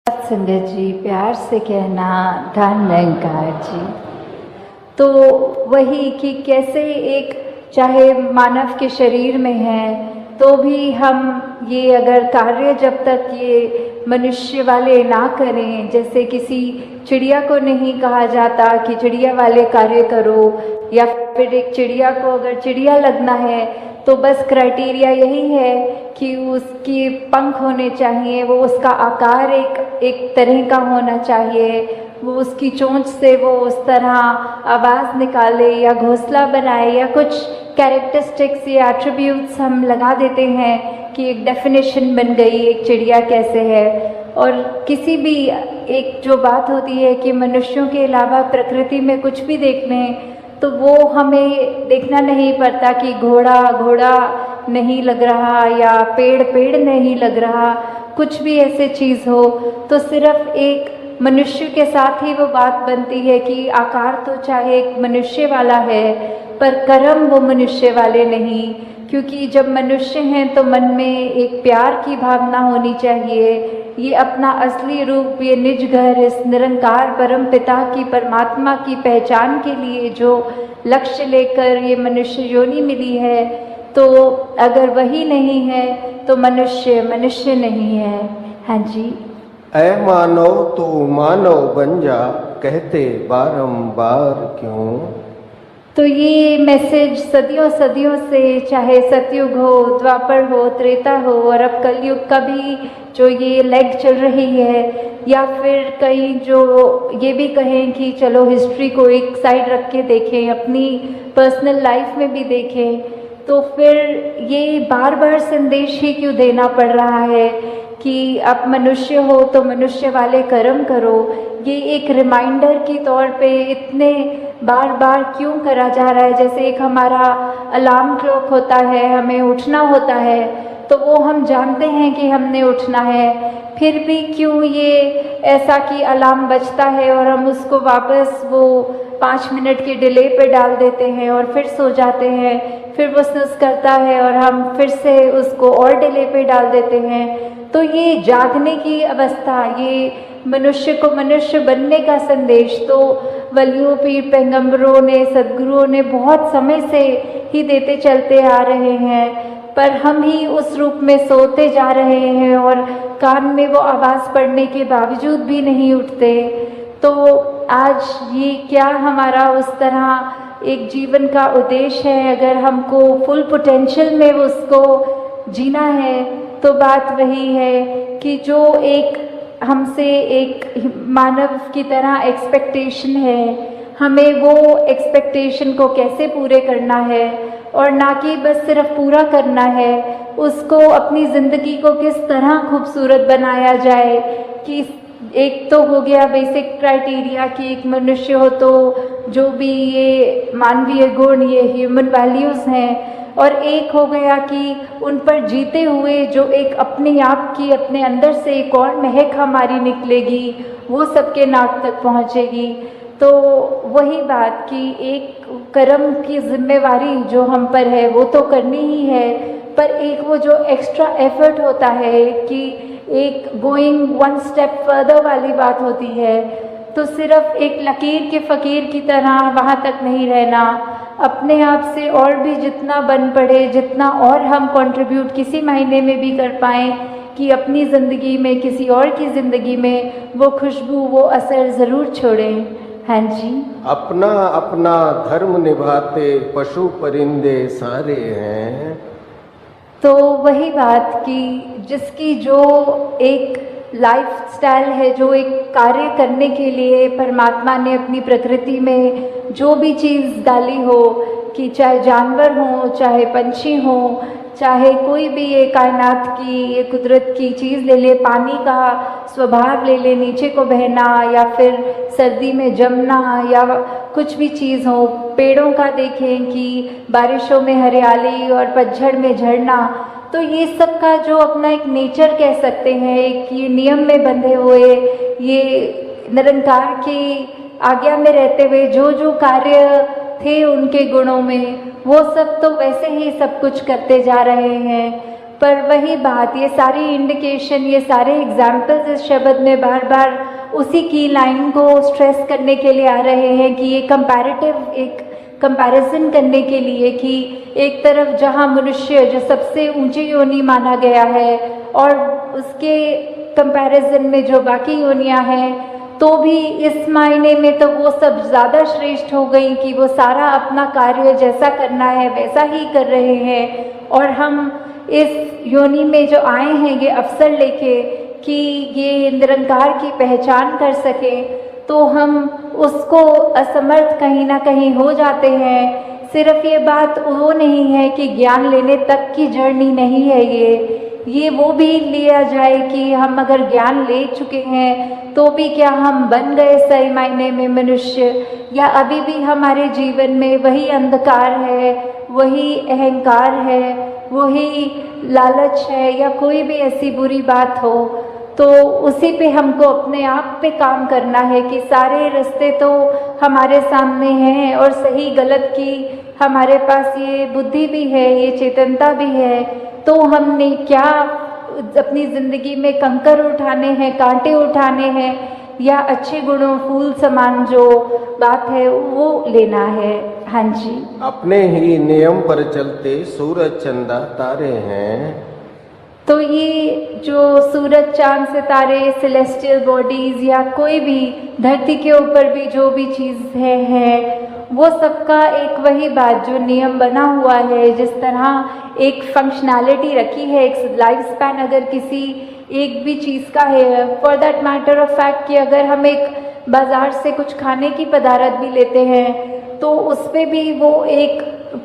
संगत जी, प्यार से कहना धन निरंकार जी। तो वही कि कैसे एक चाहे मानव के शरीर में है तो भी हम ये अगर कार्य जब तक ये मनुष्य वाले ना करें, जैसे किसी चिड़िया को नहीं कहा जाता कि चिड़िया वाले कार्य करो, या फिर एक चिड़िया को अगर चिड़िया लगना है तो बस क्राइटेरिया यही है कि उसके पंख होने चाहिए, वो उसका आकार एक तरह का होना चाहिए, वो उसकी चोंच से वो उस तरह आवाज़ निकाले या घोंसला बनाए, या कुछ कैरेक्टरिस्टिक्स या एट्रीब्यूट्स हम लगा देते हैं कि एक डेफिनेशन बन गई एक चिड़िया कैसे है। और किसी भी एक जो बात होती है कि मनुष्यों के अलावा प्रकृति में कुछ भी देख लें तो वो हमें देखना नहीं पड़ता कि घोड़ा घोड़ा नहीं लग रहा या पेड़ पेड़ नहीं लग रहा, कुछ भी ऐसे चीज़ हो तो सिर्फ एक मनुष्य के साथ ही वो बात बनती है कि आकार तो चाहे एक मनुष्य वाला है पर कर्म वो मनुष्य वाले नहीं। क्योंकि जब मनुष्य हैं तो मन में एक प्यार की भावना होनी चाहिए, ये अपना असली रूप, ये निज घर, इस निरंकार परम पिता की परमात्मा की पहचान के लिए जो लक्ष्य लेकर ये मनुष्य योनि मिली है, तो अगर वही नहीं है तो मनुष्य मनुष्य नहीं है। हाँ जी। ऐ मानव तू मानव बन जा, कहते बारंबार क्यों। तो ये मैसेज सदियों सदियों से, चाहे सतयुग हो, द्वापर हो, त्रेता हो और अब कलयुग का भी जो ये लेग चल रही है, या फिर कई जो ये भी कहें कि चलो हिस्ट्री को एक साइड रख के देखें, अपनी पर्सनल लाइफ में भी देखें, तो फिर ये बार बार संदेश ही क्यों देना पड़ रहा है कि आप मनुष्य हो तो मनुष्य वाले कर्म करो। ये एक रिमाइंडर के तौर पे इतने बार बार क्यों करा जा रहा है। जैसे एक हमारा अलार्म क्लॉक होता है, हमें उठना होता है तो वो हम जानते हैं कि हमने उठना है, फिर भी क्यों ये ऐसा कि अलार्म बजता है और हम उसको वापस वो 5 मिनट के डिले पे डाल देते हैं और फिर सो जाते हैं, फिर वो स्नूज़ करता है और हम फिर से उसको और डिले पे डाल देते हैं। तो ये जागने की अवस्था, ये मनुष्य को मनुष्य बनने का संदेश तो वलियों, पीर पैगंबरों ने, सदगुरुओं ने बहुत समय से ही देते चलते आ रहे हैं, पर हम ही उस रूप में सोते जा रहे हैं और कान में वो आवाज़ पड़ने के बावजूद भी नहीं उठते। तो आज ये क्या हमारा उस तरह एक जीवन का उद्देश्य है, अगर हमको फुल पोटेंशियल में उसको जीना है तो बात वही है कि जो एक हमसे एक मानव की तरह एक्सपेक्टेशन है, हमें वो एक्सपेक्टेशन को कैसे पूरे करना है, और ना कि बस सिर्फ पूरा करना है, उसको अपनी ज़िंदगी को किस तरह खूबसूरत बनाया जाए। कि एक तो हो गया बेसिक क्राइटेरिया कि एक मनुष्य हो तो जो भी ये मानवीय गुण, ये ह्यूमन वैल्यूज़ हैं, और एक हो गया कि उन पर जीते हुए जो एक अपने आप की, अपने अंदर से एक और महक हमारी निकलेगी, वो सबके नाक तक पहुँचेगी। तो वही बात कि एक कर्म की जिम्मेवारी जो हम पर है वो तो करनी ही है, पर एक वो जो एक्स्ट्रा एफर्ट होता है कि एक गोइंग वन स्टेप फर्दर वाली बात होती है, तो सिर्फ एक लकीर के फ़कीर की तरह वहाँ तक नहीं रहना, अपने आप से और भी जितना बन पड़े, जितना और हम कंट्रीब्यूट किसी महीने में भी कर पाएँ कि अपनी ज़िंदगी में, किसी और की ज़िंदगी में वो खुशबू, वो असर ज़रूर छोड़ें। हाँ जी। अपना अपना धर्म निभाते पशु परिंदे सारे हैं। तो वही बात कि जिसकी जो एक लाइफ स्टाइल है, जो एक कार्य करने के लिए परमात्मा ने अपनी प्रकृति में जो भी चीज़ डाली हो, कि चाहे जानवर हो, चाहे पंछी हो, चाहे कोई भी ये कायनात की, ये कुदरत की चीज़ ले ले, पानी का स्वभाव ले ले, नीचे को बहना या फिर सर्दी में जमना या कुछ भी चीज़ हो, पेड़ों का देखें कि बारिशों में हरियाली और पतझड़ में झड़ना, तो ये सब का जो अपना एक नेचर कह सकते हैं, एक ये नियम में बंधे हुए, ये निरंकार की आज्ञा में रहते हुए जो जो कार्य थे उनके गुणों में, वो सब तो वैसे ही सब कुछ करते जा रहे हैं। पर वही बात, ये सारी इंडिकेशन, ये सारे एग्जाम्पल्स इस शब्द में बार बार उसी की लाइन को स्ट्रेस करने के लिए आ रहे हैं कि ये कंपैरेटिव, एक कंपैरिजन करने के लिए कि एक तरफ जहाँ मनुष्य जो सबसे ऊंची योनि माना गया है और उसके कंपैरिजन में जो बाकी योनियाँ हैं, तो भी इस मायने में तो वो सब ज़्यादा श्रेष्ठ हो गई कि वो सारा अपना कार्य जैसा करना है वैसा ही कर रहे हैं। और हम इस योनि में जो आए हैं ये अवसर लेके कि ये निरंकार की पहचान कर सकें, तो हम उसको असमर्थ कहीं ना कहीं हो जाते हैं। सिर्फ ये बात वो नहीं है कि ज्ञान लेने तक की जर्नी नहीं है ये वो भी लिया जाए कि हम अगर ज्ञान ले चुके हैं तो भी क्या हम बन गए सही मायने में मनुष्य, या अभी भी हमारे जीवन में वही अंधकार है, वही अहंकार है, वही लालच है, या कोई भी ऐसी बुरी बात हो, तो उसी पे हमको अपने आप पे काम करना है कि सारे रास्ते तो हमारे सामने हैं और सही गलत की हमारे पास ये बुद्धि भी है, ये चेतनता भी है। तो हमने क्या अपनी ज़िंदगी में कंकर उठाने हैं, कांटे उठाने हैं, या अच्छे गुणों फूल समान जो बात है वो लेना है। हाँ जी, अपने ही नियम पर चलते सूरज चंदा तारे हैं। तो ये जो सूरज चांद सितारे, सेलेस्टियल बॉडीज़, या कोई भी धरती के ऊपर भी जो भी चीज़ है वो सबका एक वही बात, जो नियम बना हुआ है, जिस तरह एक फंक्शनैलिटी रखी है, एक लाइफ स्पैन अगर किसी एक भी चीज़ का है, for that matter of fact कि अगर हम एक बाज़ार से कुछ खाने की पदार्थ भी लेते हैं तो उस पर भी वो एक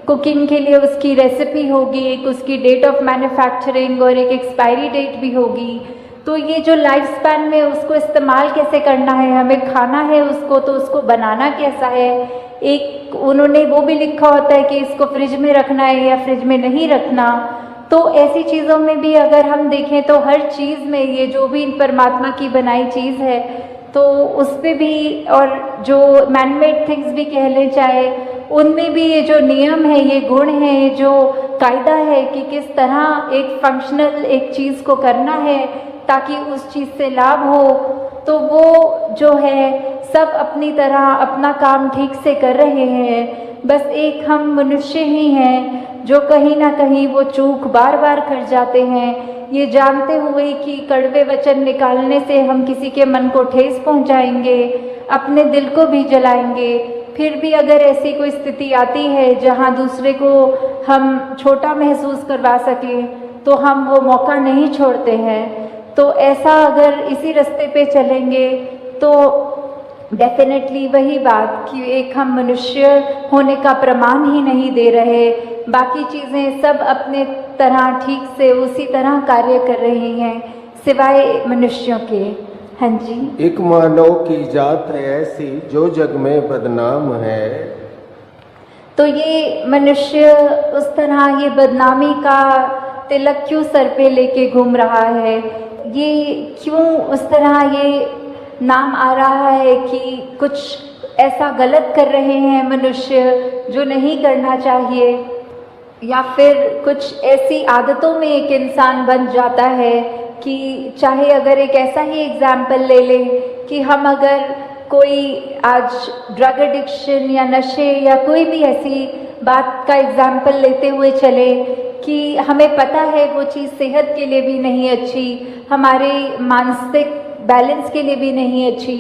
कुकिंग के लिए उसकी रेसिपी होगी, एक उसकी डेट ऑफ मैन्युफैक्चरिंग और एक एक्सपायरी डेट भी होगी। तो ये जो लाइफ स्पैन में उसको इस्तेमाल कैसे करना है, हमें खाना है उसको, तो उसको बनाना कैसा है, एक उन्होंने वो भी लिखा होता है कि इसको फ्रिज में रखना है या फ्रिज में नहीं रखना। तो ऐसी चीज़ों में भी अगर हम देखें तो हर चीज़ में ये जो भी परमात्मा की बनाई चीज़ है तो उस पर भी, और जो मैनमेड थिंग्स भी कह लें चाहे, उनमें भी ये जो नियम है, ये गुण है, ये जो कायदा है कि किस तरह एक फंक्शनल एक चीज़ को करना है ताकि उस चीज़ से लाभ हो, तो वो जो है सब अपनी तरह अपना काम ठीक से कर रहे हैं। बस एक हम मनुष्य ही हैं जो कहीं ना कहीं वो चूक बार बार कर जाते हैं, ये जानते हुए कि कड़वे वचन निकालने से हम किसी के मन को ठेस पहुंचाएंगे, अपने दिल को भी जलाएंगे। फिर भी अगर ऐसी कोई स्थिति आती है जहां दूसरे को हम छोटा महसूस करवा सकें तो हम वो मौका नहीं छोड़ते हैं। तो ऐसा अगर इसी रास्ते पे चलेंगे तो डेफिनेटली वही बात कि एक हम मनुष्य होने का प्रमाण ही नहीं दे रहे, बाकी चीज़ें सब अपने तरह ठीक से उसी तरह कार्य कर रही हैं सिवाय मनुष्यों के। हाँ जी, एक मानव की जात है ऐसी जो जग में बदनाम है। तो ये मनुष्य उस तरह ये बदनामी का तिलक क्यों सर पे लेके घूम रहा है, ये क्यों उस तरह ये नाम आ रहा है कि कुछ ऐसा गलत कर रहे हैं मनुष्य जो नहीं करना चाहिए, या फिर कुछ ऐसी आदतों में एक इंसान बन जाता है कि चाहे अगर एक ऐसा ही एग्जाम्पल ले लें कि हम अगर कोई आज ड्रग एडिक्शन या नशे या कोई भी ऐसी बात का एग्जाम्पल लेते हुए चले कि हमें पता है वो चीज़ सेहत के लिए भी नहीं अच्छी, हमारे मानसिक बैलेंस के लिए भी नहीं अच्छी,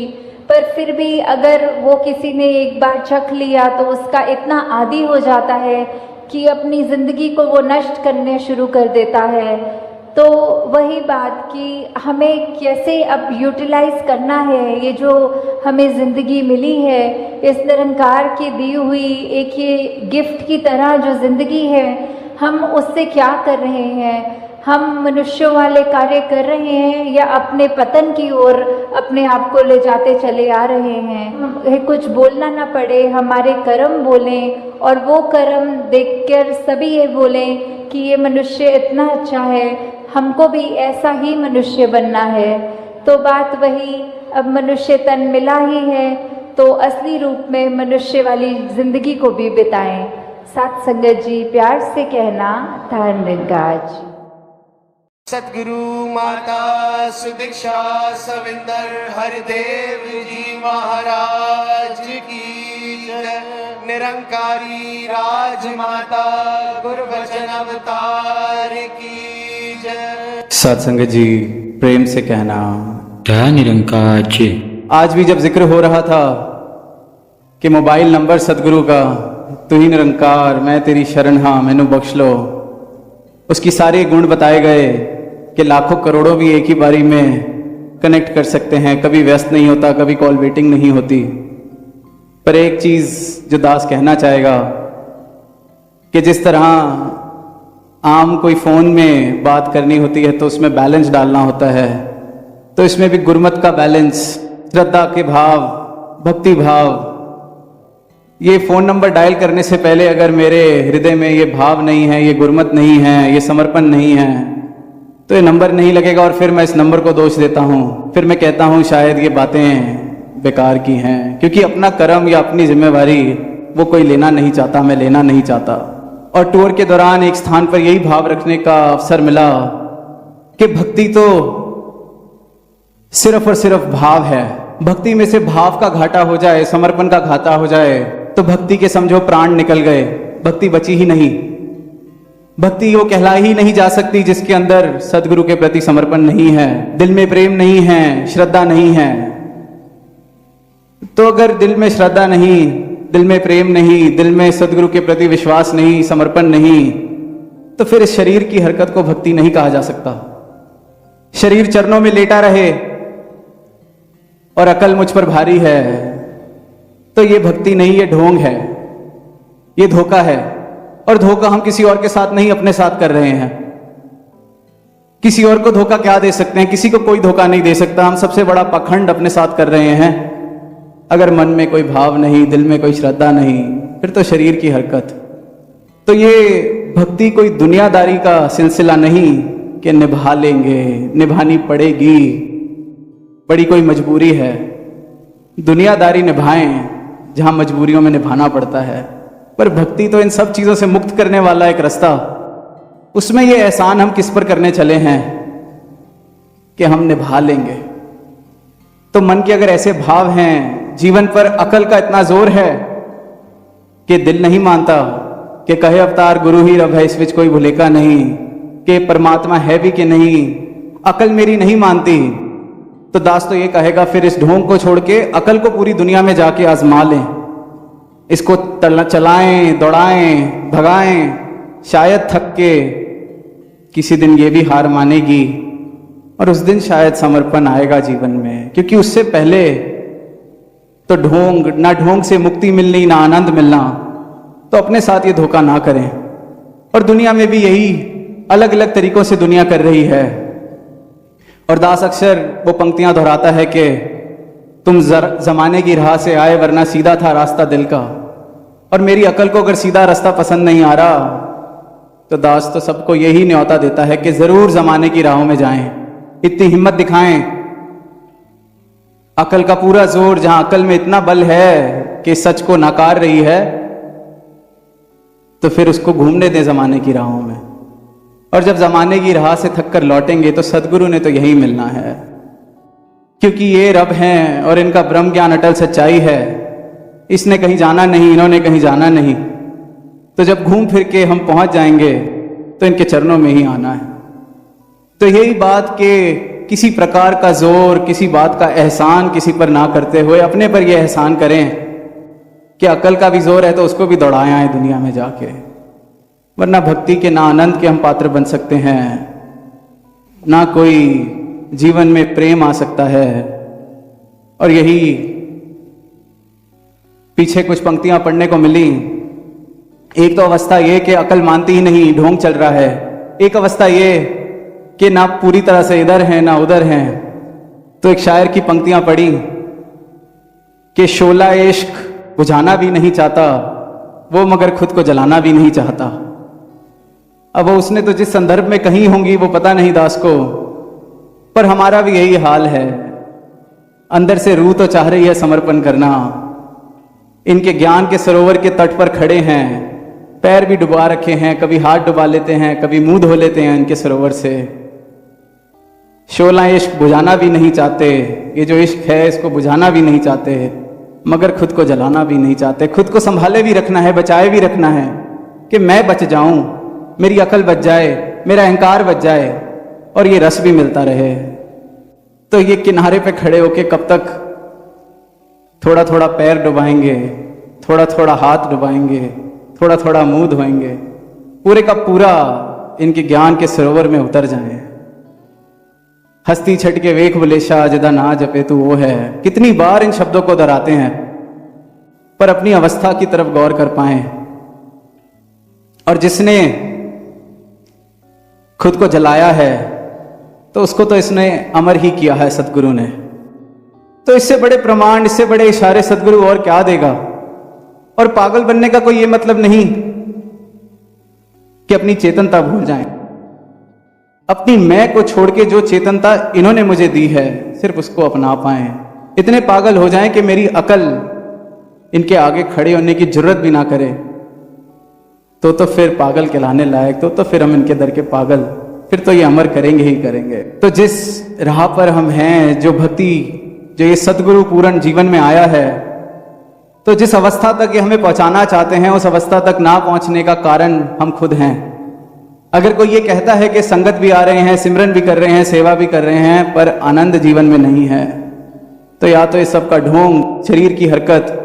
पर फिर भी अगर वो किसी ने एक बार चख लिया तो उसका इतना आदी हो जाता है कि अपनी ज़िंदगी को वो नष्ट करने शुरू कर देता है। तो वही बात कि हमें कैसे अब यूटिलाइज करना है ये जो हमें ज़िंदगी मिली है, इस निरंकार की दी हुई एक ये गिफ्ट की तरह जो ज़िंदगी है, हम उससे क्या कर रहे हैं, हम मनुष्यों वाले कार्य कर रहे हैं या अपने पतन की ओर अपने आप को ले जाते चले आ रहे हैं। कुछ बोलना ना पड़े, हमारे कर्म बोलें और वो कर्म देखकर सभी ये बोलें कि ये मनुष्य इतना अच्छा है, हमको भी ऐसा ही मनुष्य बनना है। तो बात वही, अब मनुष्य तन मिला ही है तो असली रूप में मनुष्य वाली जिंदगी को भी बिताएं। साथ संगत जी प्यार से कहना, धन्यवाद जी। सतगुरु माता सुदीक्षा सविंदर हरिदेव जी महाराज की जय। निरंकारी राजमाता गुरबचन अवतार की जय। सत्संग जी प्रेम से कहना दया निरंकार जी। आज भी जब जिक्र हो रहा था कि मोबाइल नंबर सतगुरु का, तू ही निरंकार मैं तेरी शरण हाँ मैनू बख्श लो, उसकी सारे गुण बताए गए कि लाखों करोड़ों भी एक ही बारी में कनेक्ट कर सकते हैं, कभी व्यस्त नहीं होता, कभी कॉल वेटिंग नहीं होती। पर एक चीज जो दास कहना चाहेगा कि जिस तरह आम कोई फोन में बात करनी होती है तो उसमें बैलेंस डालना होता है, तो इसमें भी गुरमत का बैलेंस, श्रद्धा के भाव, भक्ति भाव। ये फोन नंबर डायल करने से पहले अगर मेरे हृदय में ये भाव नहीं है, ये गुरमत नहीं है, ये समर्पण नहीं है, तो ये नंबर नहीं लगेगा और फिर मैं इस नंबर को दोष देता हूँ। फिर मैं कहता हूँ शायद ये बातें बेकार की हैं, क्योंकि अपना कर्म या अपनी जिम्मेवारी वो कोई लेना नहीं चाहता, मैं लेना नहीं चाहता। और टूर के दौरान एक स्थान पर यही भाव रखने का अवसर मिला कि भक्ति तो सिर्फ और सिर्फ भाव है। भक्ति में से भाव का घाटा हो जाए, समर्पण का घाटा हो जाए तो भक्ति के समझो प्राण निकल गए, भक्ति बची ही नहीं। भक्ति वो कहला ही नहीं जा सकती जिसके अंदर सदगुरु के प्रति समर्पण नहीं है, दिल में प्रेम नहीं है, श्रद्धा नहीं है। तो अगर दिल में श्रद्धा नहीं, दिल में प्रेम नहीं, दिल में सदगुरु के प्रति विश्वास नहीं, समर्पण नहीं, तो फिर इस शरीर की हरकत को भक्ति नहीं कहा जा सकता। शरीर चरणों में लेटा रहे और अकल मुझ पर भारी है, तो ये भक्ति नहीं, ये ढोंग है, ये धोखा है। और धोखा हम किसी और के साथ नहीं, अपने साथ कर रहे हैं। किसी और को धोखा क्या दे सकते हैं? किसी को कोई धोखा नहीं दे सकता। हम सबसे बड़ा पाखंड अपने साथ कर रहे हैं। अगर मन में कोई भाव नहीं, दिल में कोई श्रद्धा नहीं, फिर तो शरीर की हरकत। तो ये भक्ति कोई दुनियादारी का सिलसिला नहीं कि निभा लेंगे, निभानी पड़ेगी, बड़ी कोई मजबूरी है। दुनियादारी निभाएं जहां मजबूरियों में निभाना पड़ता है, पर भक्ति तो इन सब चीजों से मुक्त करने वाला एक रास्ता। उसमें ये एहसान हम किस पर करने चले हैं कि हम निभा लेंगे। तो मन के अगर ऐसे भाव हैं, जीवन पर अकल का इतना जोर है कि दिल नहीं मानता कि कहे अवतार गुरु ही रब है, इस विच कोई भुलेखा नहीं, कि परमात्मा है भी कि नहीं, अकल मेरी नहीं मानती, तो दास तो ये कहेगा फिर इस ढोंग को छोड़ के अकल को पूरी दुनिया में जाके आजमा लें, इसको चलाएं, दौड़ाएं, भगाएं, शायद थक के किसी दिन ये भी हार मानेगी और उस दिन शायद समर्पण आएगा जीवन में। क्योंकि उससे पहले तो ढोंग, ना ढोंग से मुक्ति मिलनी, ना आनंद मिलना, तो अपने साथ ये धोखा ना करें। और दुनिया में भी यही अलग अलग तरीकों से दुनिया कर रही है। और दास अक्सर वो पंक्तियां दोहराता है कि तुम जमाने की राह से आए वरना सीधा था रास्ता दिल का। और मेरी अकल को अगर सीधा रास्ता पसंद नहीं आ रहा तो दास तो सबको यही न्योता देता है कि जरूर जमाने की राहों में जाएं, इतनी हिम्मत दिखाएं। अकल का पूरा जोर, जहां अकल में इतना बल है कि सच को नकार रही है, तो फिर उसको घूमने दें जमाने की राहों में। और जब जमाने की राह से थक कर लौटेंगे तो सदगुरु ने तो यही मिलना है, क्योंकि ये रब हैं और इनका ब्रह्म ज्ञान अटल सच्चाई है। इसने कहीं जाना नहीं, इन्होंने कहीं जाना नहीं। तो जब घूम फिर के हम पहुंच जाएंगे तो इनके चरणों में ही आना है। तो यही बात कि किसी प्रकार का जोर, किसी बात का एहसान किसी पर ना करते हुए अपने पर यह एहसान करें कि अकल का भी जोर है तो उसको भी दौड़ाया है दुनिया में जाके। वरना भक्ति के ना आनंद के हम पात्र बन सकते हैं, ना कोई जीवन में प्रेम आ सकता है। और यही पीछे कुछ पंक्तियां पढ़ने को मिली। एक तो अवस्था ये कि अकल मानती ही नहीं, ढोंग चल रहा है। एक अवस्था ये कि ना पूरी तरह से इधर हैं ना उधर हैं। तो एक शायर की पंक्तियां पढ़ी कि शोला इश्क बुझाना भी नहीं चाहता वो, मगर खुद को जलाना भी नहीं चाहता। अब वो उसने तो जिस संदर्भ में कही होंगी वो पता नहीं दास को, पर हमारा भी यही हाल है। अंदर से रूह तो चाह रही है समर्पण करना। इनके ज्ञान के सरोवर के तट पर खड़े हैं, पैर भी डुबा रखे हैं, कभी हाथ डुबा लेते हैं, कभी मुंह धो लेते हैं इनके सरोवर से। शोला इश्क बुझाना भी नहीं चाहते, ये जो इश्क है इसको बुझाना भी नहीं चाहते, मगर खुद को जलाना भी नहीं चाहते। खुद को संभाले भी रखना है, बचाए भी रखना है कि मैं बच जाऊं, मेरी अकल बच जाए, मेरा अहंकार बच जाए और ये रस भी मिलता रहे। तो ये किनारे पे खड़े होके कब तक थोड़ा थोड़ा पैर डुबाएंगे, थोड़ा थोड़ा हाथ डुबाएंगे, थोड़ा थोड़ा मुंह धोएंगे, पूरे का पूरा इनके ज्ञान के सरोवर में उतर जाएं। हस्ती छट के वेख बुलेशा जदा ना जपे तू वो है। कितनी बार इन शब्दों को दोहराते हैं पर अपनी अवस्था की तरफ गौर कर पाए। और जिसने खुद को जलाया है तो उसको तो इसने अमर ही किया है सतगुरु ने। तो इससे बड़े प्रमाण, इससे बड़े इशारे सतगुरु और क्या देगा। और पागल बनने का कोई ये मतलब नहीं कि अपनी चेतनता भूल जाएं। अपनी मैं को छोड़ के जो चेतनता इन्होंने मुझे दी है सिर्फ उसको अपना पाएं। इतने पागल हो जाएं कि मेरी अकल इनके आगे खड़े होने की जरूरत भी ना करे, तो फिर पागल कहलाने लायक, तो फिर हम इनके दर के पागल, फिर तो ये अमर करेंगे ही करेंगे। तो जिस राह पर हम हैं, जो भक्ति, जो ये सतगुरु पूर्ण जीवन में आया है, तो जिस अवस्था तक ये हमें पहुंचाना चाहते हैं उस अवस्था तक ना पहुंचने का कारण हम खुद हैं। अगर कोई ये कहता है कि संगत भी आ रहे हैं, सिमरन भी कर रहे हैं, सेवा भी कर रहे हैं, पर आनंद जीवन में नहीं है, तो या तो इस सब का ढोंग, शरीर की हरकत,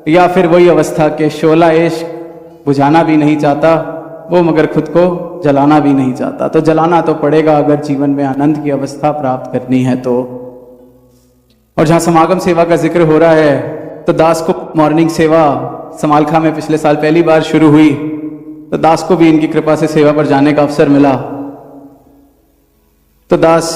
या फिर वही अवस्था के शोला इश्क बुझाना भी नहीं चाहता वो, मगर खुद को जलाना भी नहीं चाहता। तो जलाना तो पड़ेगा अगर जीवन में आनंद की अवस्था प्राप्त करनी है तो। और जहां समागम सेवा का जिक्र हो रहा है, तो दास को मॉर्निंग सेवा समालखा में पिछले साल पहली बार शुरू हुई, तो दास को भी इनकी कृपा से सेवा पर जाने का अवसर मिला। तो दास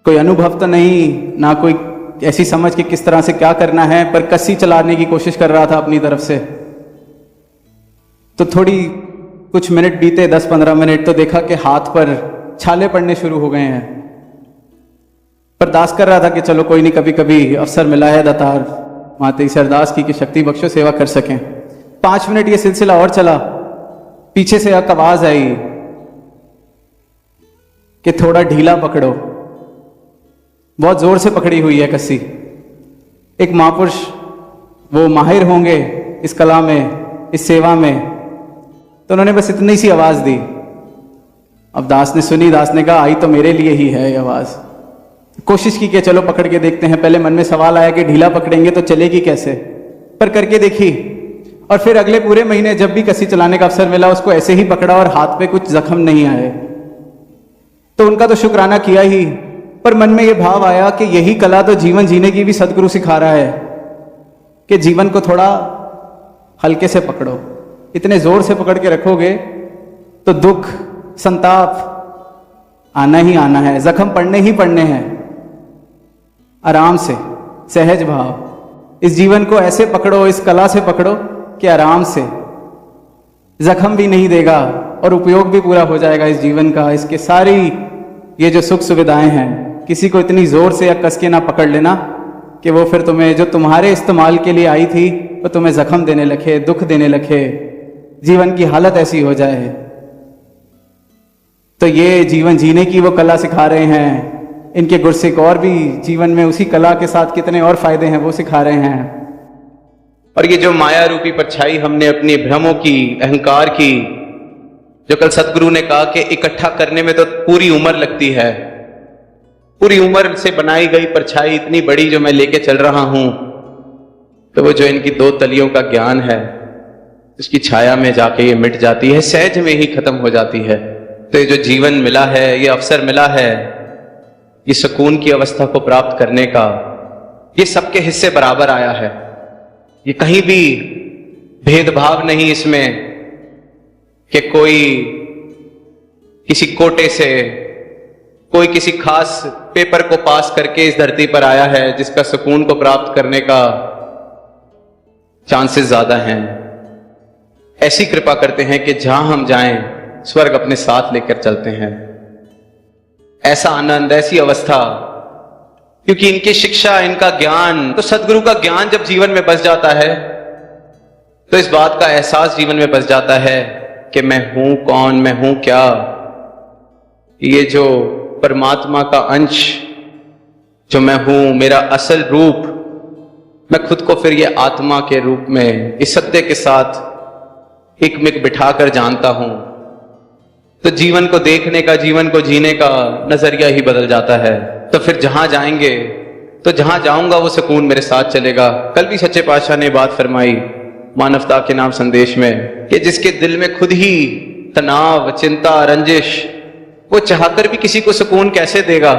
कोई अनुभव तो नहीं, ना कोई ऐसी समझ कि किस तरह से क्या करना है, पर कस्सी चलाने की कोशिश कर रहा था अपनी तरफ से। तो थोड़ी कुछ मिनट बीते, 10-15 मिनट, तो देखा कि हाथ पर छाले पड़ने शुरू हो गए हैं। पर दास कर रहा था कि चलो कोई नहीं, कभी कभी अवसर मिला है दातार माते सरदास की शक्ति बख्शो सेवा कर सकें। 5 मिनट ये सिलसिला और चला, पीछे से एक आवाज आई कि थोड़ा ढीला पकड़ो। बहुत जोर से पकड़ी हुई है कस्सी। एक महापुरुष, वो माहिर होंगे इस कला में, इस सेवा में, तो उन्होंने बस इतनी सी आवाज दी। अब दास ने सुनी, दास ने कहा आई तो मेरे लिए ही है ये आवाज। कोशिश की कि चलो पकड़ के देखते हैं। पहले मन में सवाल आया कि ढीला पकड़ेंगे तो चलेगी कैसे, पर करके देखी। और फिर अगले पूरे महीने जब भी कस्सी चलाने का अवसर मिला उसको ऐसे ही पकड़ा और हाथ पे कुछ जख्म नहीं आए। तो उनका तो शुक्राना किया ही, पर मन में यह भाव आया कि यही कला तो जीवन जीने की भी सदगुरु सिखा रहा है कि जीवन को थोड़ा हल्के से पकड़ो। इतने जोर से पकड़ के रखोगे तो दुख, संताप आना ही आना है, जख्म पड़ने ही पड़ने हैं। आराम से, सहज भाव, इस जीवन को ऐसे पकड़ो, इस कला से पकड़ो कि आराम से, जख्म भी नहीं देगा और उपयोग भी पूरा हो जाएगा इस जीवन का। इसके सारी ये जो सुख सुविधाएं हैं, किसी को इतनी जोर से या कस के ना पकड़ लेना कि वो फिर तुम्हें, जो तुम्हारे इस्तेमाल के लिए आई थी, वो तुम्हें जख्म देने लगे, दुख देने लगे, जीवन की हालत ऐसी हो जाए। तो ये जीवन जीने की वो कला सिखा रहे हैं। इनके गुरसिक और भी जीवन में उसी कला के साथ कितने और फायदे हैं वो सिखा रहे हैं। और ये जो माया रूपी परछाई हमने अपनी भ्रमों की, अहंकार की, जो कल सतगुरु ने कहा कि इकट्ठा करने में तो पूरी उम्र लगती है, पूरी उम्र से बनाई गई परछाई इतनी बड़ी जो मैं लेके चल रहा हूं, तो वो जो इनकी 2 तलियों का ज्ञान है उसकी छाया में जाके ये मिट जाती है, सहज में ही खत्म हो जाती है। तो ये जो जीवन मिला है, ये अवसर मिला है, ये सुकून की अवस्था को प्राप्त करने का, ये सबके हिस्से बराबर आया है। ये कहीं भी भेदभाव नहीं इसमें कि कोई किसी कोटे से, कोई किसी खास पेपर को पास करके इस धरती पर आया है जिसका सुकून को प्राप्त करने का चांसेस ज्यादा हैं। ऐसी कृपा करते हैं कि जहां हम जाएं स्वर्ग अपने साथ लेकर चलते हैं। ऐसा आनंद, ऐसी अवस्था, क्योंकि इनकी शिक्षा, इनका ज्ञान, तो सदगुरु का ज्ञान जब जीवन में बस जाता है तो इस बात का एहसास जीवन में बस जाता है कि मैं हूं कौन, मैं हूं क्या। ये जो परमात्मा का अंश जो मैं हूं, मेरा असल रूप, मैं खुद को फिर ये आत्मा के रूप में इस सत्य के साथ एक मिक बिठाकर जानता हूं, तो जीवन को देखने का, जीवन को जीने का नजरिया ही बदल जाता है। तो फिर जहां जाएंगे, तो जहां जाऊंगा वो सुकून मेरे साथ चलेगा। कल भी सच्चे पातशाह ने बात फरमाई मानवता के नाम संदेश में कि जिसके दिल में खुद ही तनाव, चिंता, रंजिश, वो चाहकर भी किसी को सुकून कैसे देगा?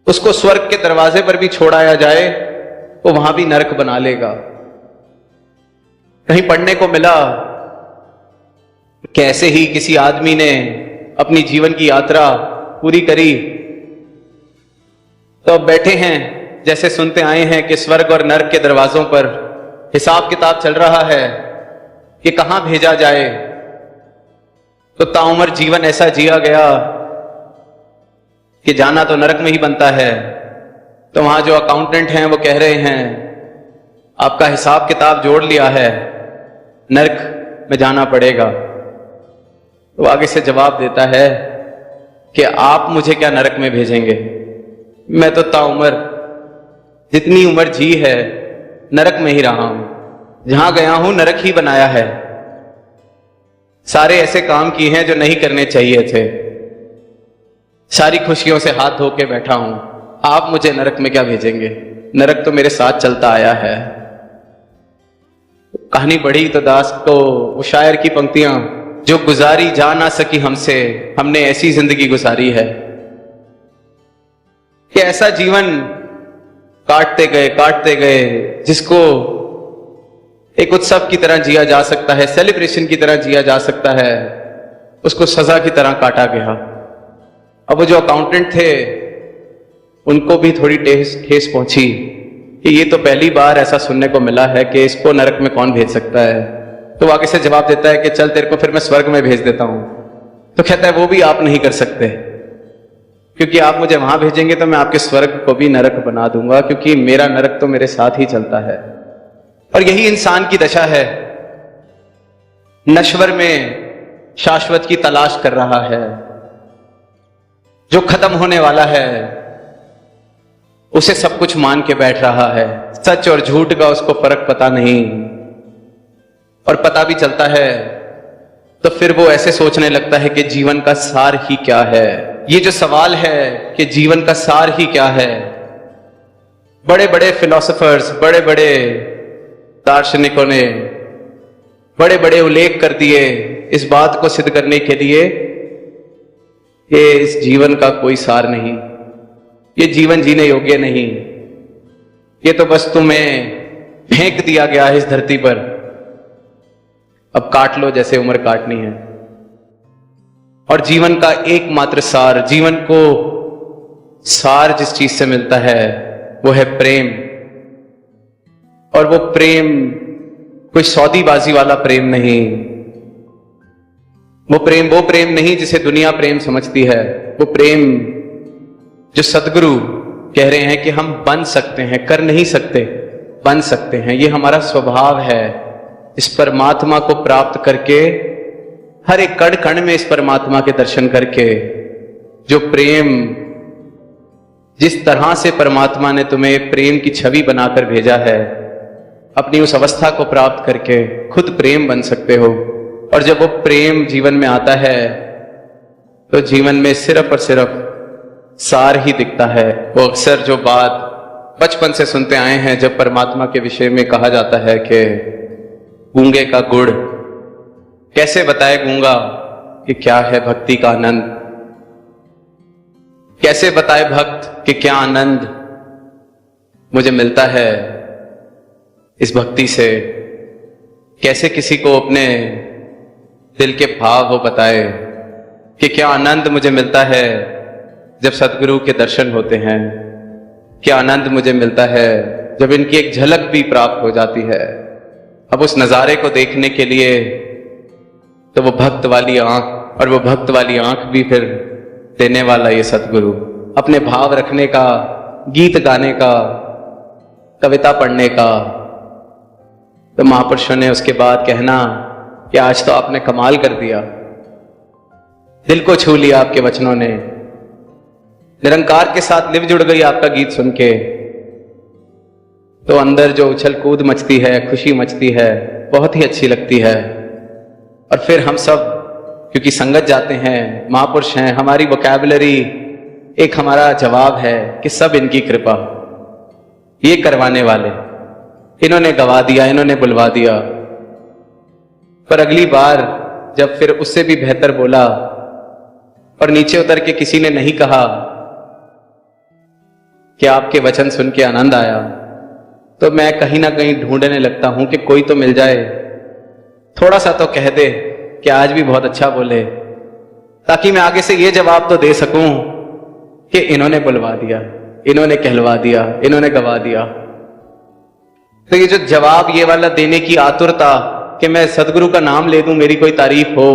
उसको स्वर्ग के दरवाजे पर भी छोड़ाया जाए वो वहां भी नरक बना लेगा। कहीं पढ़ने को मिला कैसे ही किसी आदमी ने अपनी जीवन की यात्रा पूरी करी, तो अब बैठे हैं, जैसे सुनते आए हैं कि स्वर्ग और नरक के दरवाजों पर हिसाब किताब चल रहा है कि कहां भेजा जाए। तो ताउमर जीवन ऐसा जिया गया कि जाना तो नरक में ही बनता है। तो वहां जो अकाउंटेंट हैं वो कह रहे हैं आपका हिसाब किताब जोड़ लिया है, नरक में जाना पड़ेगा। तो आगे से जवाब देता है कि आप मुझे क्या नरक में भेजेंगे, मैं तो ताउमर जितनी उम्र जी है नरक में ही रहा हूं, जहां गया हूं नरक ही बनाया है। सारे ऐसे काम किए हैं जो नहीं करने चाहिए थे, सारी खुशियों से हाथ धो के बैठा हूं, आप मुझे नरक में क्या भेजेंगे? नरक तो मेरे साथ चलता आया है। कहानी बढ़ी तो दास को वो शायर की पंक्तियां, जो गुजारी जा ना सकी हमसे, हमने ऐसी जिंदगी गुजारी है, कि ऐसा जीवन काटते गए जिसको एक उत्सव की तरह जिया जा सकता है, सेलिब्रेशन की तरह जिया जा सकता है, उसको सजा की तरह काटा गया। अब वो जो अकाउंटेंट थे उनको भी थोड़ी ठेस पहुंची कि ये तो पहली बार ऐसा सुनने को मिला है कि इसको नरक में कौन भेज सकता है। तो आगे से जवाब देता है कि चल तेरे को फिर मैं स्वर्ग में भेज देता हूं। तो कहता है वो भी आप नहीं कर सकते, क्योंकि आप मुझे वहां भेजेंगे तो मैं आपके स्वर्ग को भी नरक बना दूंगा, क्योंकि मेरा नरक तो मेरे साथ ही चलता है। और यही इंसान की दशा है, नश्वर में शाश्वत की तलाश कर रहा है, जो खत्म होने वाला है उसे सब कुछ मान के बैठ रहा है। सच और झूठ का उसको फर्क पता नहीं, और पता भी चलता है तो फिर वो ऐसे सोचने लगता है कि जीवन का सार ही क्या है। ये जो सवाल है कि जीवन का सार ही क्या है, बड़े बड़े फिलोसोफर्स, बड़े बड़े दार्शनिकों ने बड़े बड़े उल्लेख कर दिए इस बात को सिद्ध करने के लिए कि इस जीवन का कोई सार नहीं, ये जीवन जीने योग्य नहीं, ये तो बस तुम्हें फेंक दिया गया है इस धरती पर, अब काट लो जैसे उम्र काटनी है। और जीवन का एकमात्र सार, जीवन को सार जिस चीज से मिलता है वो है प्रेम। और वो प्रेम कोई सौदीबाजी वाला प्रेम नहीं, वो प्रेम नहीं जिसे दुनिया प्रेम समझती है। वो प्रेम जो सदगुरु कह रहे हैं कि हम बन सकते हैं, कर नहीं सकते, बन सकते हैं। ये हमारा स्वभाव है, इस परमात्मा को प्राप्त करके, हर एक कण कण में इस परमात्मा के दर्शन करके, जो प्रेम, जिस तरह से परमात्मा ने तुम्हें प्रेम की छवि बनाकर भेजा है, अपनी उस अवस्था को प्राप्त करके खुद प्रेम बन सकते हो। और जब वो प्रेम जीवन में आता है तो जीवन में सिर्फ और सिर्फ सार ही दिखता है। वो अक्सर जो बात बचपन से सुनते आए हैं, जब परमात्मा के विषय में कहा जाता है कि गूंगे का गुड़, कैसे बताए गूंगा कि क्या है भक्ति का आनंद, कैसे बताए भक्त कि क्या आनंद मुझे मिलता है इस भक्ति से, कैसे किसी को अपने दिल के भाव वो बताए कि क्या आनंद मुझे मिलता है जब सदगुरु के दर्शन होते हैं, क्या आनंद मुझे मिलता है जब इनकी एक झलक भी प्राप्त हो जाती है। अब उस नजारे को देखने के लिए तो वो भक्त वाली आंख, और वो भक्त वाली आंख भी फिर देने वाला ये सदगुरु, अपने भाव रखने का, गीत गाने का, कविता पढ़ने का। तो महापुरुषों ने उसके बाद कहना कि आज तो आपने कमाल कर दिया, दिल को छू लिया आपके वचनों ने, निरंकार के साथ लिव जुड़ गई आपका गीत सुन के। तो अंदर जो उछल कूद मचती है, खुशी मचती है, बहुत ही अच्छी लगती है। और फिर हम सब क्योंकि संगत जाते हैं, महापुरुष हैं, हमारी वोकैबुलरी एक हमारा जवाब है कि सब इनकी कृपा, ये करवाने वाले, इन्होंने गवा दिया, इन्होंने बुलवा दिया। पर अगली बार जब फिर उससे भी बेहतर बोला और नीचे उतर के किसी ने नहीं कहा कि आपके वचन सुन के आनंद आया, तो मैं कहीं ना कहीं ढूंढने लगता हूं कि कोई तो मिल जाए, थोड़ा सा तो कह दे कि आज भी बहुत अच्छा बोले, ताकि मैं आगे से ये जवाब तो दे सकूं कि इन्होंने बुलवा दिया, इन्होंने कहलवा दिया, इन्होंने गवा दिया। तो ये जो जवाब ये वाला देने की आतुरता कि मैं सदगुरु का नाम ले दूं, मेरी कोई तारीफ हो,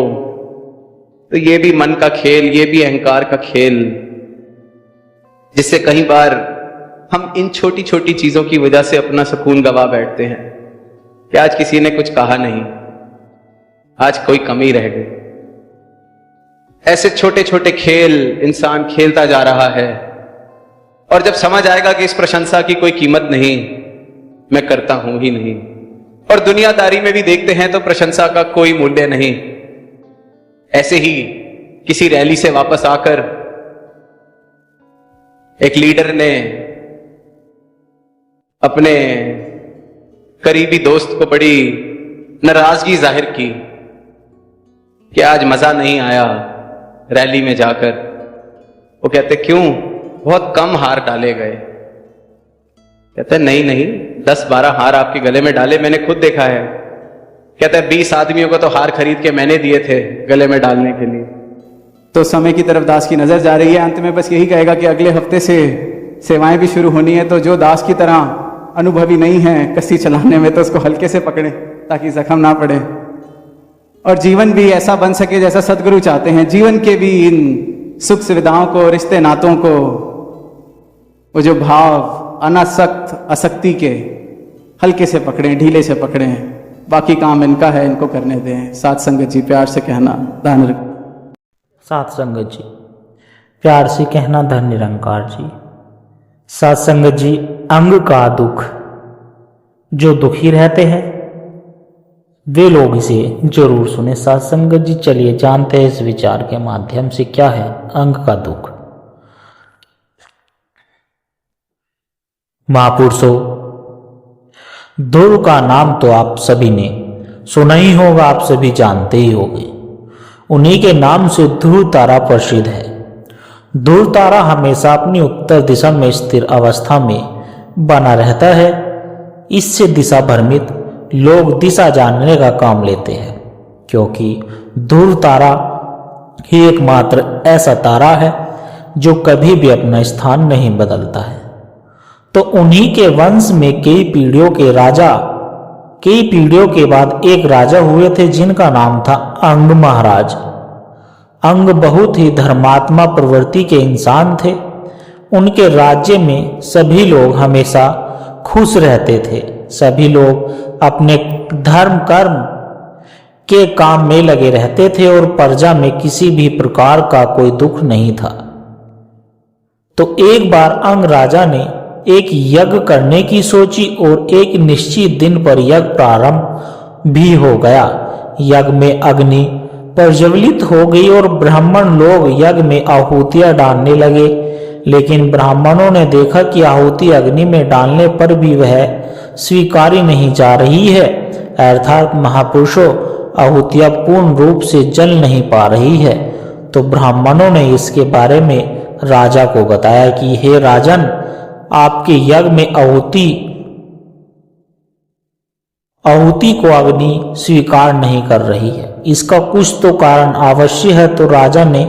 तो ये भी मन का खेल, ये भी अहंकार का खेल, जिससे कई बार हम इन छोटी छोटी चीजों की वजह से अपना सुकून गवा बैठते हैं कि आज किसी ने कुछ कहा नहीं, आज कोई कमी रह गई। ऐसे छोटे छोटे खेल इंसान खेलता जा रहा है, और जब समझ आएगा कि इस प्रशंसा की कोई कीमत नहीं, मैं करता हूं ही नहीं, और दुनियादारी में भी देखते हैं तो प्रशंसा का कोई मूल्य नहीं। ऐसे ही किसी रैली से वापस आकर एक लीडर ने अपने करीबी दोस्त को बड़ी नाराजगी जाहिर की कि आज मजा नहीं आया रैली में जाकर। वो कहते क्यों, बहुत कम हार डाले गए। कहते नहीं नहीं, 10-12 हार आपके गले में डाले, मैंने खुद देखा है। कहते 20 आदमियों को तो हार खरीद के मैंने दिए थे गले में डालने के लिए। तो समय की तरफ दास की नजर जा रही है। अंत में बस यही कहेगा कि अगले हफ्ते से सेवाएं भी शुरू होनी है, तो जो दास की तरह अनुभवी नहीं है कस्सी चलाने में, तो उसको हल्के से पकड़े ताकि जख्म ना पड़े, और जीवन भी ऐसा बन सके जैसा सदगुरु चाहते हैं। जीवन के भी इन सुख सुविधाओं को, रिश्ते नातों को, वो जो भाव अनासक्त आसक्ति के, हल्के से पकड़ें, ढीले से पकड़ें। बाकी काम इनका है, इनको करने दें। साथ संगत जी प्यार से कहना धन निरंकार। साथ संगत जी प्यार से कहना धन निरंकार जी। साथ संगत जी, अंग का दुख, जो दुखी रहते हैं वे लोग इसे जरूर सुने। साथ संगत जी, चलिए जानते हैं इस विचार के माध्यम से क्या है अंग का दुख। महापुरुषों, ध्रुव का नाम तो आप सभी ने सुना ही होगा, आप सभी जानते ही होंगे। उन्हीं के नाम से ध्रुव तारा प्रसिद्ध है। ध्रुव तारा हमेशा अपनी उत्तर दिशा में स्थिर अवस्था में बना रहता है। इससे दिशा भ्रमित लोग दिशा जानने का काम लेते हैं, क्योंकि ध्रुव तारा ही एकमात्र ऐसा तारा है जो कभी भी अपना स्थान नहीं बदलता है। तो उन्हीं के वंश में कई पीढ़ियों के बाद एक राजा हुए थे जिनका नाम था अंग महाराज। अंग बहुत ही धर्मात्मा प्रवृत्ति के इंसान थे। उनके राज्य में सभी लोग हमेशा खुश रहते थे। सभी लोग अपने धर्म कर्म के काम में लगे रहते थे और प्रजा में किसी भी प्रकार का कोई दुख नहीं था। तो एक बार अंग राजा ने एक यज्ञ करने की सोची और एक निश्चित दिन पर यज्ञ प्रारंभ भी हो गया। यज्ञ में अग्नि प्रज्वलित हो गई और ब्राह्मण लोग यज्ञ में आहुतियां डालने लगे। लेकिन ब्राह्मणों ने देखा कि आहुति अग्नि में डालने पर भी वह स्वीकारी नहीं जा रही है, अर्थात महापुरुषों आहुतियां पूर्ण रूप से जल नहीं पा रही है। तो ब्राह्मणों ने इसके बारे में राजा को बताया कि हे राजन, आपके यज्ञ में आहुति को अग्नि स्वीकार नहीं कर रही है, इसका कुछ तो कारण अवश्य है। तो राजा ने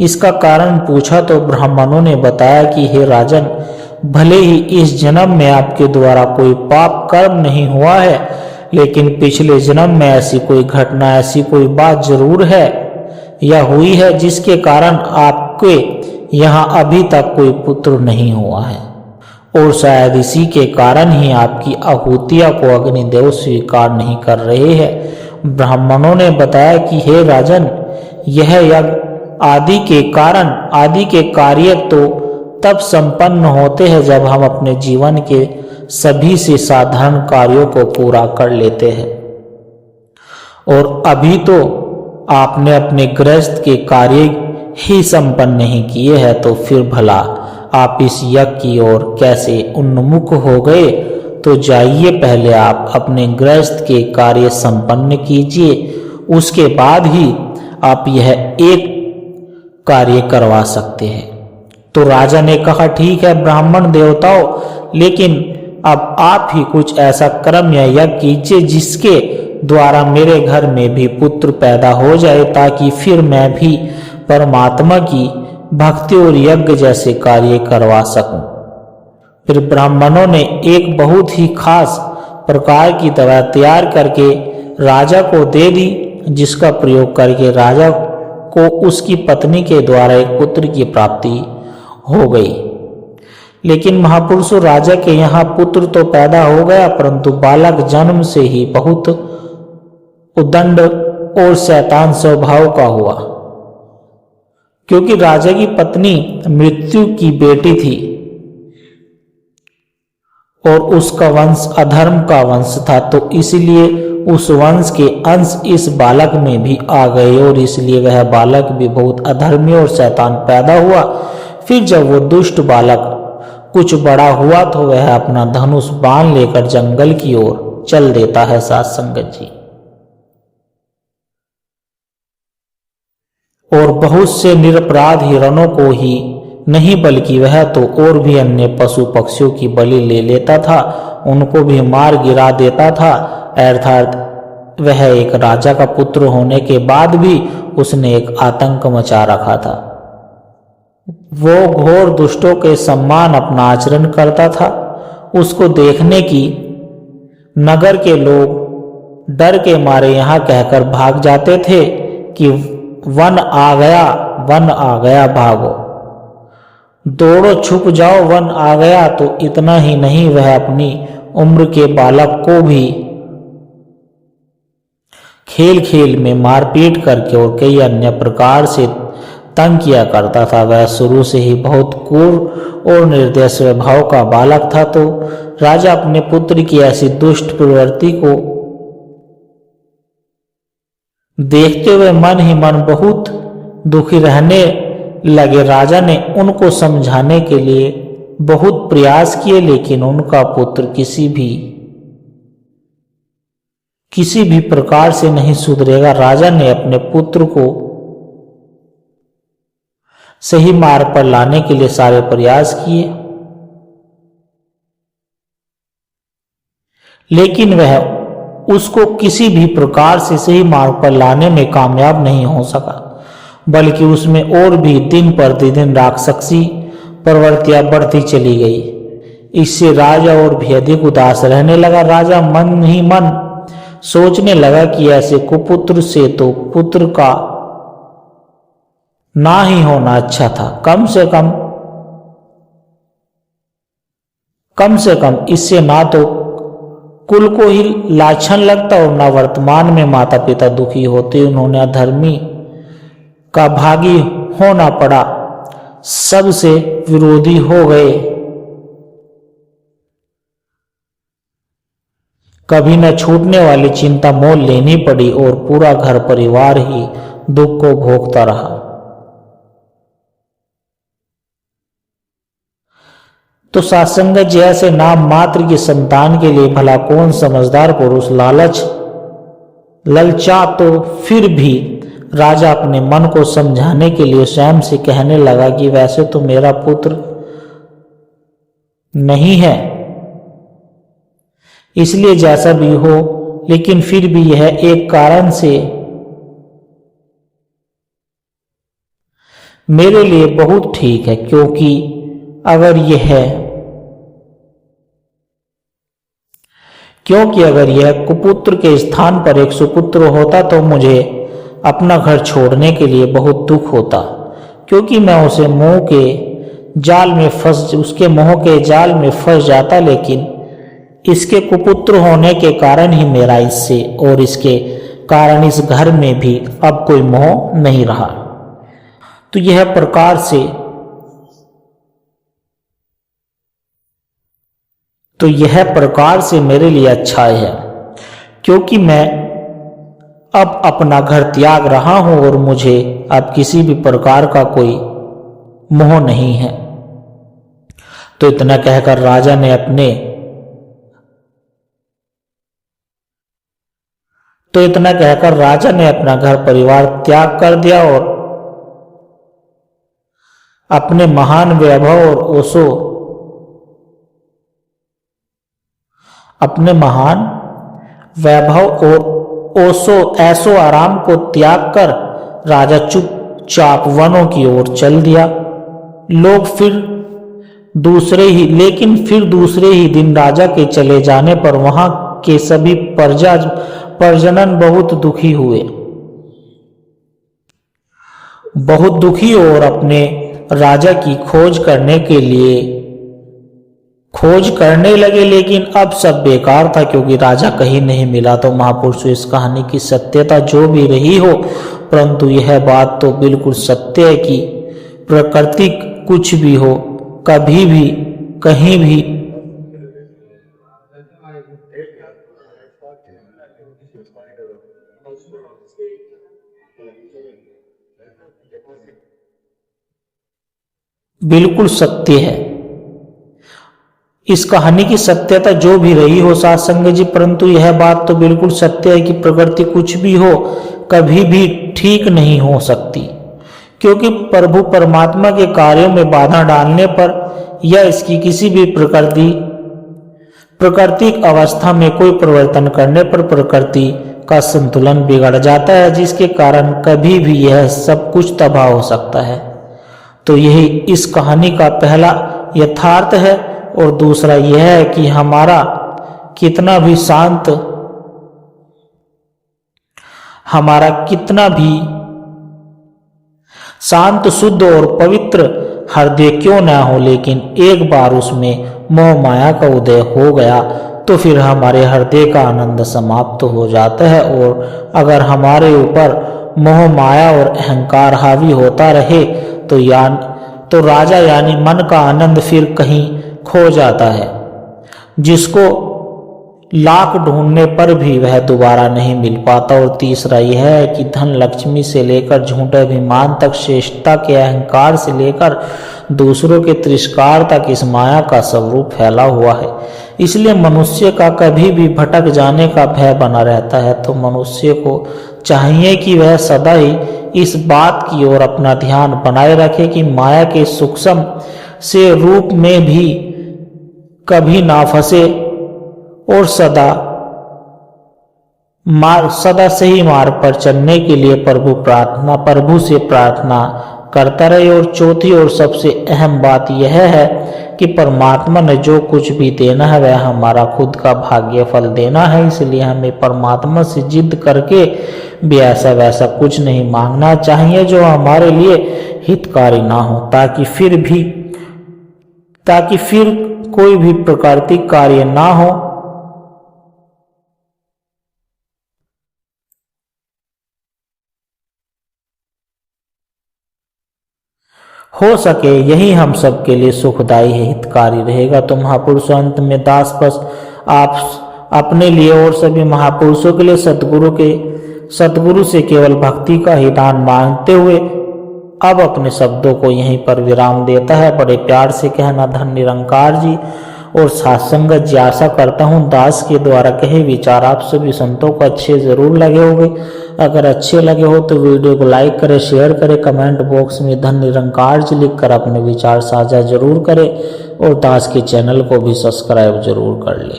इसका कारण पूछा तो ब्राह्मणों ने बताया कि हे राजन, भले ही इस जन्म में आपके द्वारा कोई पाप कर्म नहीं हुआ है, लेकिन पिछले जन्म में ऐसी कोई घटना, ऐसी कोई बात जरूर है या हुई है जिसके कारण आपके यहाँ अभी तक कोई पुत्र नहीं हुआ है, और शायद इसी के कारण ही आपकी आहुतियां को अग्निदेव स्वीकार नहीं कर रहे हैं। ब्राह्मणों ने बताया कि हे राजन, यह यज्ञ आदि के कारण, आदि के कार्य तो तब संपन्न होते हैं जब हम अपने जीवन के सभी से साधारण कार्यों को पूरा कर लेते हैं। और अभी तो आपने अपने गृहस्थ के कार्य ही संपन्न नहीं किए हैं, तो फिर भला आप इस यज्ञ की ओर कैसे उन्मुख हो गए? तो जाइए, पहले आप अपने गृहस्थ के कार्य संपन्न कीजिए, उसके बाद ही आप यह एक कार्य करवा सकते हैं। तो राजा ने कहा, ठीक है ब्राह्मण देवताओं, लेकिन अब आप ही कुछ ऐसा कर्म या यज्ञ कीजिए जिसके द्वारा मेरे घर में भी पुत्र पैदा हो जाए, ताकि फिर मैं भी परमात्मा की भक्ति और यज्ञ जैसे कार्य करवा सकूं। फिर ब्राह्मणों ने एक बहुत ही खास प्रकार की दवा तैयार करके राजा को दे दी, जिसका प्रयोग करके राजा को उसकी पत्नी के द्वारा एक पुत्र की प्राप्ति हो गई। लेकिन महापुरुषों, राजा के यहाँ पुत्र तो पैदा हो गया, परंतु बालक जन्म से ही बहुत उद्दंड और शैतान स्वभाव का हुआ, क्योंकि राजा की पत्नी मृत्यु की बेटी थी और उसका वंश अधर्म का वंश था, तो इसलिए उस वंश के अंश इस बालक में भी आ गए और इसलिए वह बालक भी बहुत अधर्मी और शैतान पैदा हुआ। फिर जब वो दुष्ट बालक कुछ बड़ा हुआ तो वह अपना धनुष बाण लेकर जंगल की ओर चल देता है। साथ संगत जी, और बहुत से निरपराध हिरणों को ही नहीं बल्कि वह तो और भी अन्य पशु पक्षियों की बलि ले लेता था, उनको भी मार गिरा देता था। अर्थात वह एक राजा का पुत्र होने के बाद भी उसने एक आतंक मचा रखा था। वो घोर दुष्टों के सम्मान अपना आचरण करता था। उसको देखने की नगर के लोग डर के मारे यहाँ कहकर भाग जाते थे कि वन आ गया भागो, दौड़ो छुप जाओ, वन आ गया। तो इतना ही नहीं, वह अपनी उम्र के बालक को भी खेल खेल में मारपीट करके और कई अन्य प्रकार से तंग किया करता था। वह शुरू से ही बहुत क्रूर और निर्दय स्वभाव का बालक था। तो राजा अपने पुत्र की ऐसी दुष्ट प्रवृत्ति को देखते हुए मन ही मन बहुत दुखी रहने लगे। राजा ने उनको समझाने के लिए बहुत प्रयास किए, लेकिन उनका पुत्र किसी भी प्रकार से नहीं सुधरेगा। राजा ने अपने पुत्र को सही मार्ग पर लाने के लिए सारे प्रयास किए, लेकिन वह उसको किसी भी प्रकार से सही मार्ग पर लाने में कामयाब नहीं हो सका, बल्कि उसमें और भी दिन प्रतिदिन राक्षसी प्रवृत्तियां बढ़ती चली गई। इससे राजा और भी अधिक उदास रहने लगा। राजा मन ही मन सोचने लगा कि ऐसे कुपुत्र से तो पुत्र का ना ही होना अच्छा था। कम से कम इससे ना तो कुल को ही लाछन लगता और ना वर्तमान में माता पिता दुखी होते। उन्होंने अधर्मी का भागी होना पड़ा, सबसे विरोधी हो गए। कभी न छूटने वाली चिंता मोल लेनी पड़ी और पूरा घर परिवार ही दुख को भोगता रहा। तो सासंगत जैसे नाम मात्र की संतान के लिए भला कौन समझदार पुरुष ललचा। तो फिर भी राजा अपने मन को समझाने के लिए स्वयं से कहने लगा कि वैसे तो मेरा पुत्र नहीं है, इसलिए जैसा भी हो, लेकिन फिर भी यह एक कारण से मेरे लिए बहुत ठीक है, क्योंकि अगर यह कुपुत्र के स्थान पर एक सुपुत्र होता तो मुझे अपना घर छोड़ने के लिए बहुत दुख होता, क्योंकि मैं उसके मोह के जाल में फंस जाता। लेकिन इसके कुपुत्र होने के कारण ही मेरा इससे और इसके कारण इस घर में भी अब कोई मोह नहीं रहा। तो यह प्रकार से मेरे लिए अच्छा है, क्योंकि मैं अब अपना घर त्याग रहा हूं और मुझे अब किसी भी प्रकार का कोई मोह नहीं है। तो इतना कहकर राजा ने अपना घर परिवार त्याग कर दिया और अपने महान वैभव और ऐसो आराम को त्याग कर राजा चुपचाप वनों की ओर चल दिया। फिर दूसरे ही दिन राजा के चले जाने पर वहां के सभी प्रजनन बहुत दुखी और अपने राजा की खोज करने लगे, लेकिन अब सब बेकार था, क्योंकि राजा कहीं नहीं मिला। तो महापुरुषों, इस कहानी की सत्यता जो भी रही हो, परंतु यह बात तो बिल्कुल सत्य है कि प्रकृति कुछ भी हो, कभी भी कहीं भी बिल्कुल सत्य है। इस कहानी की सत्यता जो भी रही हो साथ संगत जी, परंतु यह बात तो बिल्कुल सत्य है कि प्रकृति कुछ भी हो, कभी भी ठीक नहीं हो सकती, क्योंकि प्रभु परमात्मा के कार्यों में बाधा डालने पर या इसकी किसी भी प्राकृतिक अवस्था में कोई परिवर्तन करने पर प्रकृति का संतुलन बिगड़ जाता है, जिसके कारण कभी भी यह सब कुछ तबाह हो सकता है। तो यही इस कहानी का पहला यथार्थ है। और दूसरा यह है कि हमारा कितना भी शांत शुद्ध और पवित्र हृदय क्यों ना हो, लेकिन एक बार उसमें मोह माया का उदय हो गया तो फिर हमारे हृदय का आनंद समाप्त हो जाता है। और अगर हमारे ऊपर मोह माया और अहंकार हावी होता रहे तो राजा यानी मन का आनंद फिर कहीं खो जाता है, जिसको लाख ढूंढने पर भी वह दोबारा नहीं मिल पाता। और तीसरा यह है कि धन लक्ष्मी से लेकर झूठे अभिमान तक, श्रेष्ठता के अहंकार से लेकर दूसरों के तिरस्कार तक इस माया का स्वरूप फैला हुआ है। इसलिए मनुष्य का कभी भी भटक जाने का भय बना रहता है। तो मनुष्य को चाहिए कि वह सदा ही इस बात की ओर अपना ध्यान बनाए रखे कि माया के सूक्ष्म से रूप में भी कभी ना फंसे और सदा सही मार्ग पर चलने के लिए प्रभु से प्रार्थना करता रहे। और चौथी और सबसे अहम बात यह है कि परमात्मा ने जो कुछ भी देना है वह हमारा खुद का भाग्य फल देना है। इसलिए हमें परमात्मा से जिद करके भी ऐसा वैसा कुछ नहीं मांगना चाहिए जो हमारे लिए हितकारी ना हो, ताकि फिर कोई भी प्राकृतिक कार्य ना हो सके। यही हम सब के लिए सुखदायी है, हितकारी रहेगा। तो महापुरुष अंत में दास बस आप अपने लिए और सभी महापुरुषों के लिए सतगुरु से केवल भक्ति का ही दान मांगते हुए अब अपने शब्दों को यहीं पर विराम देता है। बड़े प्यार से कहना धन निरंकार जी और सत्संगत जी। आशा करता हूँ दास के द्वारा कहे विचार आप सभी संतों को अच्छे जरूर लगे होंगे। अगर अच्छे लगे हो तो वीडियो को लाइक करें, शेयर करें, कमेंट बॉक्स में धन निरंकार जी लिखकर अपने विचार साझा जरूर करें और दास के चैनल को भी सब्सक्राइब जरूर कर ले।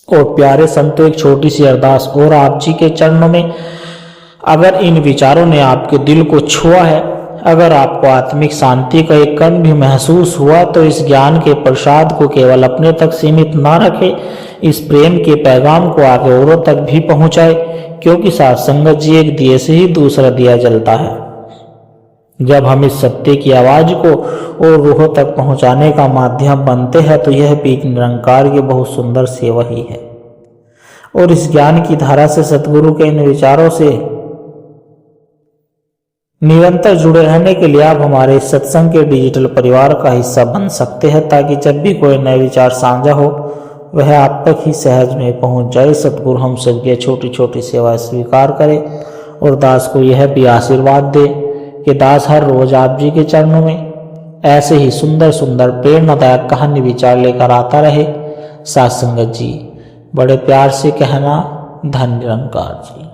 और प्यारे संतों, एक छोटी सी अरदास और आप जी के चरणों में। अगर इन विचारों ने आपके दिल को छुआ है, अगर आपको आत्मिक शांति का एक कण भी महसूस हुआ, तो इस ज्ञान के प्रसाद को केवल अपने तक सीमित ना रखे, इस प्रेम के पैगाम को आगे औरों तक भी पहुंचाए, क्योंकि सत्संगत जी एक दिए से ही दूसरा दिया जलता है। जब हम इस सत्य की आवाज को और रूहों तक पहुंचाने का माध्यम बनते हैं तो यह भी निरंकार की बहुत सुंदर सेवा ही है। और इस ज्ञान की धारा से, सतगुरु के इन विचारों से निरंतर जुड़े रहने के लिए आप हमारे सत्संग के डिजिटल परिवार का हिस्सा बन सकते हैं, ताकि जब भी कोई नए विचार साझा हो वह आप तक ही सहज में पहुंच जाए। सतगुरु हम सबकी छोटी छोटी सेवाएं स्वीकार करे और दास को यह भी आशीर्वाद दे कि दास हर रोज आप जी के चरणों में ऐसे ही सुंदर सुंदर प्रेरणादायक कहानी विचार लेकर आता रहे। साथ संगत जी, बड़े प्यार से कहना, धन निरंकार जी।